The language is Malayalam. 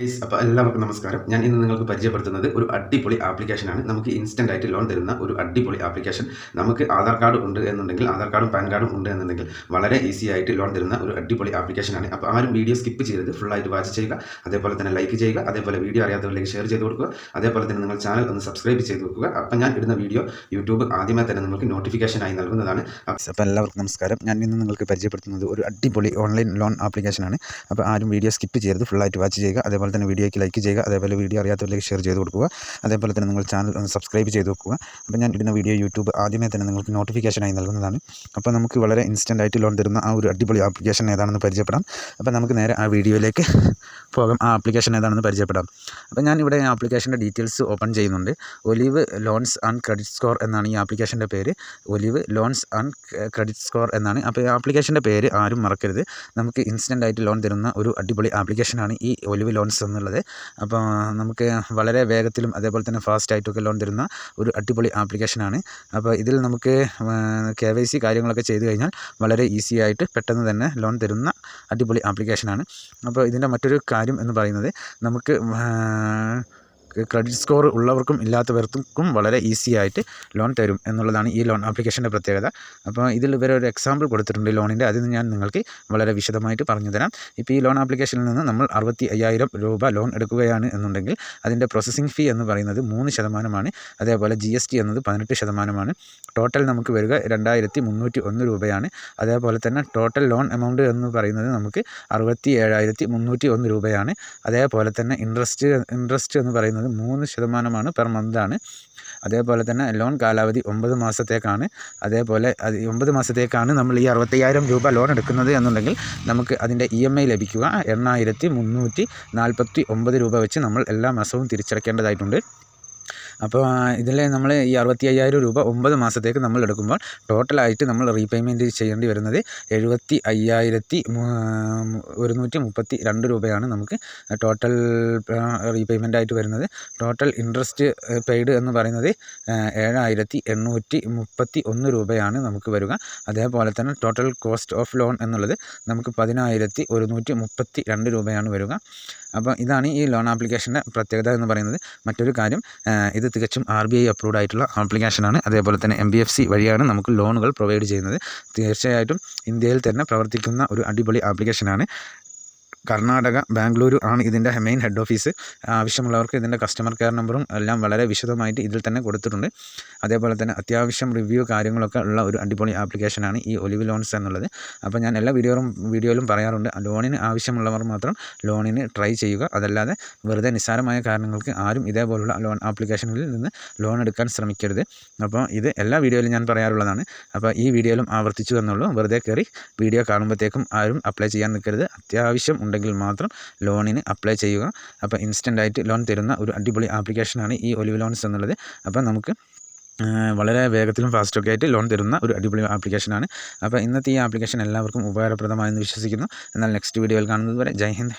അപ്പോൾ എല്ലാവർക്കും നമസ്കാരം. ഞാൻ ഇന്ന് നിങ്ങൾക്ക് പരിചയപ്പെടുത്തുന്നത് ഒരു അടിപൊളി ആപ്ലിക്കേഷനാണ്. നമുക്ക് ഇൻസ്റ്റന്റ് ആയിട്ട് ലോൺ തരുന്ന ഒരു അടിപൊളി ആപ്ലിക്കേഷൻ. നമുക്ക് ആധാർ കാർഡ് ഉണ്ട് എന്നുണ്ടെങ്കിൽ, ആധാർ കാർഡും പാൻ കാർഡും ഉണ്ട് എന്നുണ്ടെങ്കിൽ വളരെ ഈസി ആയിട്ട് ലോൺ തരുന്ന ഒരു അടിപൊളി ആപ്ലിക്കേഷനാണ്. അപ്പോൾ ആരും വീഡിയോ സ്കിപ്പ് ചെയ്യരുത്, ഫുള്ളായിട്ട് വാച്ച് ചെയ്യുക. അതേപോലെ തന്നെ ലൈക്ക് ചെയ്യുക, അതേപോലെ വീഡിയോ അറിയാത്തവരിലേക്ക് ഷെയർ ചെയ്ത് കൊടുക്കുക. അതേപോലെ തന്നെ നിങ്ങൾ ചാനൽ ഒന്ന് സബ്സ്ക്രൈബ് ചെയ്ത് വെക്കുക. അപ്പോൾ ഞാൻ ഇടുന്ന വീഡിയോ യൂട്യൂബ് ആദ്യമേ തന്നെ നിങ്ങൾക്ക് നോട്ടിഫിക്കേഷനായി നൽകുന്നതാണ്. അപ്പോൾ എല്ലാവർക്കും നമസ്കാരം. ഞാൻ ഇന്ന് നിങ്ങൾക്ക് പരിചയപ്പെടുത്തുന്നത് ഒരു അടിപൊളി ഓൺലൈൻ ലോൺ ആപ്ലിക്കേഷനാണ്. അപ്പോൾ ആരും വീഡിയോ സ്കിപ്പ് ചെയ്യരുത്, ഫുള്ളായിട്ട് വാച്ച് ചെയ്യുക. അതേപോലെ തന്നെ വീഡിയോയ്ക്ക് ലൈക്ക് ചെയ്യുക, അതേപോലെ വീഡിയോ അറിയാത്തവരിലേക്ക് ഷെയർ ചെയ്ത് കൊടുക്കുക. അതേപോലെ തന്നെ നിങ്ങൾ ചാനൽ ഒന്ന് സബ്സ്ക്രൈബ് ചെയ്ത് വെക്കുക. അപ്പോൾ ഞാൻ ഇടുന്ന വീഡിയോ യൂട്യൂബ് ആദ്യമേ തന്നെ നിങ്ങൾക്ക് നോട്ടിഫിക്കേഷനായി നൽകുന്നതാണ്. അപ്പോൾ നമുക്ക് വളരെ ഇൻസ്റ്റൻ്റ് ആയിട്ട് ലോൺ തരുന്ന ആ ഒരു അടിപൊളി ആപ്ലിക്കേഷൻ ഏതാണെന്ന് പരിചയപ്പെടാം. അപ്പോൾ നമുക്ക് നേരെ ആ വീഡിയോയിലേക്ക് പോകാം. ആ ആപ്ലിക്കേഷൻ ഏതാണെന്ന് പരിചയപ്പെടാം. അപ്പോൾ ഞാൻ ഇവിടെ ആപ്ലിക്കേഷൻ്റെ ഡീറ്റെയിൽസ് ഓപ്പൺ ചെയ്യുന്നുണ്ട്. Olive loans and credit score എന്നാണ് ഈ ആപ്ലിക്കേഷൻ്റെ പേര്. Olive loans and credit score എന്നാണ്. അപ്പോൾ ഈ ആപ്ലിക്കേഷൻ്റെ പേര് ആരും മറക്കരുത്. നമുക്ക് ഇൻസ്റ്റൻ്റ് ആയിട്ട് ലോൺ തരുന്ന ഒരു അടിപൊളി ആപ്ലിക്കേഷനാണ് ഈ ഒലിവ് ലോൺസ് എന്നുള്ളത്. അപ്പോൾ നമുക്ക് വളരെ വേഗത്തിലും അതേപോലെ തന്നെ ഫാസ്റ്റായിട്ടൊക്കെ ലോൺ തരുന്ന ഒരു അടിപൊളി ആപ്ലിക്കേഷനാണ്. അപ്പോൾ ഇതിൽ നമുക്ക് KYC കാര്യങ്ങളൊക്കെ ചെയ്ത് കഴിഞ്ഞാൽ വളരെ ഈസി ആയിട്ട് പെട്ടെന്ന് തന്നെ ലോൺ തരുന്ന അടിപൊളി ആപ്ലിക്കേഷനാണ്. അപ്പോൾ ഇതിൻ്റെ മറ്റൊരു കാര്യം എന്ന് പറയുന്നത് നമുക്ക് ക്രെഡിറ്റ് സ്കോർ ഉള്ളവർക്കും ഇല്ലാത്തവർക്കും വളരെ ഈസി ആയിട്ട് ലോൺ തരും എന്നുള്ളതാണ് ഈ ലോൺ ആപ്ലിക്കേഷൻ്റെ പ്രത്യേകത. അപ്പോൾ ഇതിൽ ഇവർ ഒരു എക്സാമ്പിൾ കൊടുത്തിട്ടുണ്ട് ലോണിൻ്റെ. അതിൽ ഞാൻ നിങ്ങൾക്ക് വളരെ വിശദമായിട്ട് പറഞ്ഞു തരാം. ഇപ്പോൾ ഈ ലോൺ ആപ്ലിക്കേഷനിൽ നിന്ന് നമ്മൾ 65,000 രൂപ ലോൺ എടുക്കുകയാണ് എന്നുണ്ടെങ്കിൽ അതിൻ്റെ പ്രോസസ്സിംഗ് ഫീ എന്ന് പറയുന്നത് 3%. അതേപോലെ GST എന്നത് 18%. ടോട്ടൽ നമുക്ക് വരിക 2,301 രൂപയാണ്. അതേപോലെ തന്നെ ടോട്ടൽ ലോൺ എമൗണ്ട് എന്ന് പറയുന്നത് നമുക്ക് 67,301 രൂപയാണ്. അതേപോലെ തന്നെ ഇൻട്രസ്റ്റ് എന്ന് പറയുന്നത് 3% പെർ മന്താണ്. അതേപോലെ തന്നെ ലോൺ കാലാവധി 9 മാസത്തേക്കാണ്. അതേപോലെ 9 മാസത്തേക്കാണ് നമ്മൾ ഈ 65,000 രൂപ ലോൺ എടുക്കുന്നത് എന്നുണ്ടെങ്കിൽ നമുക്ക് അതിൻ്റെ EMI ലഭിക്കുക 8,349 രൂപ വെച്ച് നമ്മൾ എല്ലാ മാസവും തിരിച്ചടയ്ക്കേണ്ടതായിട്ടുണ്ട്. അപ്പോൾ ഇതിൽ നമ്മൾ ഈ 65,000 രൂപ 9 മാസത്തേക്ക് നമ്മൾ എടുക്കുമ്പോൾ ടോട്ടലായിട്ട് നമ്മൾ റീപേയ്മെൻറ്റ് ചെയ്യേണ്ടി വരുന്നത് 75,132 രൂപയാണ് നമുക്ക് ടോട്ടൽ റീപേയ്മെൻ്റ് ആയിട്ട് വരുന്നത്. ടോട്ടൽ ഇൻട്രസ്റ്റ് പെയ്ഡ് എന്ന് പറയുന്നത് 7,831 രൂപയാണ് നമുക്ക് വരിക. അതേപോലെ തന്നെ ടോട്ടൽ കോസ്റ്റ് ഓഫ് ലോൺ എന്നുള്ളത് നമുക്ക് 10,132 രൂപയാണ് വരിക. അപ്പോൾ ഇതാണ് ഈ ലോൺ ആപ്ലിക്കേഷൻ്റെ പ്രത്യേകത എന്ന് പറയുന്നത്. മറ്റൊരു കാര്യം, ഇത് തികച്ചും RBI അപ്രൂവ്ഡ് ആയിട്ടുള്ള ആപ്ലിക്കേഷനാണ്. അതേപോലെ തന്നെ MBFC വഴിയാണ് നമുക്ക് ലോണുകൾ പ്രൊവൈഡ് ചെയ്യുന്നത്. തീർച്ചയായിട്ടും ഇന്ത്യയിൽ തന്നെ പ്രവർത്തിക്കുന്ന ഒരു അടിപൊളി ആപ്ലിക്കേഷനാണ്. കർണാടക ബാംഗ്ലൂരു ആണ് ഇതിൻ്റെ മെയിൻ ഹെഡ് ഓഫീസ്. ആവശ്യമുള്ളവർക്ക് ഇതിൻ്റെ കസ്റ്റമർ കെയർ നമ്പറും എല്ലാം വളരെ വിശദമായിട്ട് ഇതിൽ തന്നെ കൊടുത്തിട്ടുണ്ട്. അതേപോലെ തന്നെ അത്യാവശ്യം റിവ്യൂ കാര്യങ്ങളൊക്കെ ഉള്ള ഒരു അടിപൊളി ആപ്ലിക്കേഷനാണ് ഈ ഒലിവ് ലോൺസ് എന്നുള്ളത്. അപ്പോൾ ഞാൻ എല്ലാ വീഡിയോയിലും പറയാറുണ്ട്, ലോണിന് ആവശ്യമുള്ളവർ മാത്രം ലോണിന് ട്രൈ ചെയ്യുക. അതല്ലാതെ വെറുതെ നിസ്സാരമായ കാരണങ്ങൾക്ക് ആരും ഇതേപോലുള്ള ലോൺ ആപ്ലിക്കേഷനിൽ നിന്ന് ലോൺ എടുക്കാൻ ശ്രമിക്കരുത്. അപ്പോൾ ഇത് എല്ലാ വീഡിയോയിലും ഞാൻ പറയാറുള്ളതാണ്. അപ്പോൾ ഈ വീഡിയോയിലും ആവർത്തിച്ചു എന്നുള്ളൂ. വെറുതെ കയറി വീഡിയോ കാണുമ്പോഴത്തേക്കും ആരും അപ്ലൈ ചെയ്യാൻ നിൽക്കരുത്. അത്യാവശ്യം ഉണ്ടെങ്കിൽ മാത്രം ലോണിന് അപ്ലൈ ചെയ്യുക. അപ്പോൾ ഇൻസ്റ്റൻ്റ് ആയിട്ട് ലോൺ തരുന്ന ഒരു അടിപൊളി ആപ്ലിക്കേഷനാണ് ഈ ഒലിവ് ലോൺസ് എന്നുള്ളത്. അപ്പോൾ നമുക്ക് വളരെ വേഗത്തിലും ഫാസ്റ്റൊക്കെ ആയിട്ട് ലോൺ തരുന്ന ഒരു അടിപൊളി ആപ്ലിക്കേഷനാണ്. അപ്പോൾ ഇന്നത്തെ ഈ ആപ്ലിക്കേഷൻ എല്ലാവർക്കും ഉപകാരപ്രദമായെന്ന് വിശ്വസിക്കുന്നു. എന്നാൽ നെക്സ്റ്റ് വീഡിയോയിൽ കാണുന്നത് വരെ ജയ് ഹിന്ദ്.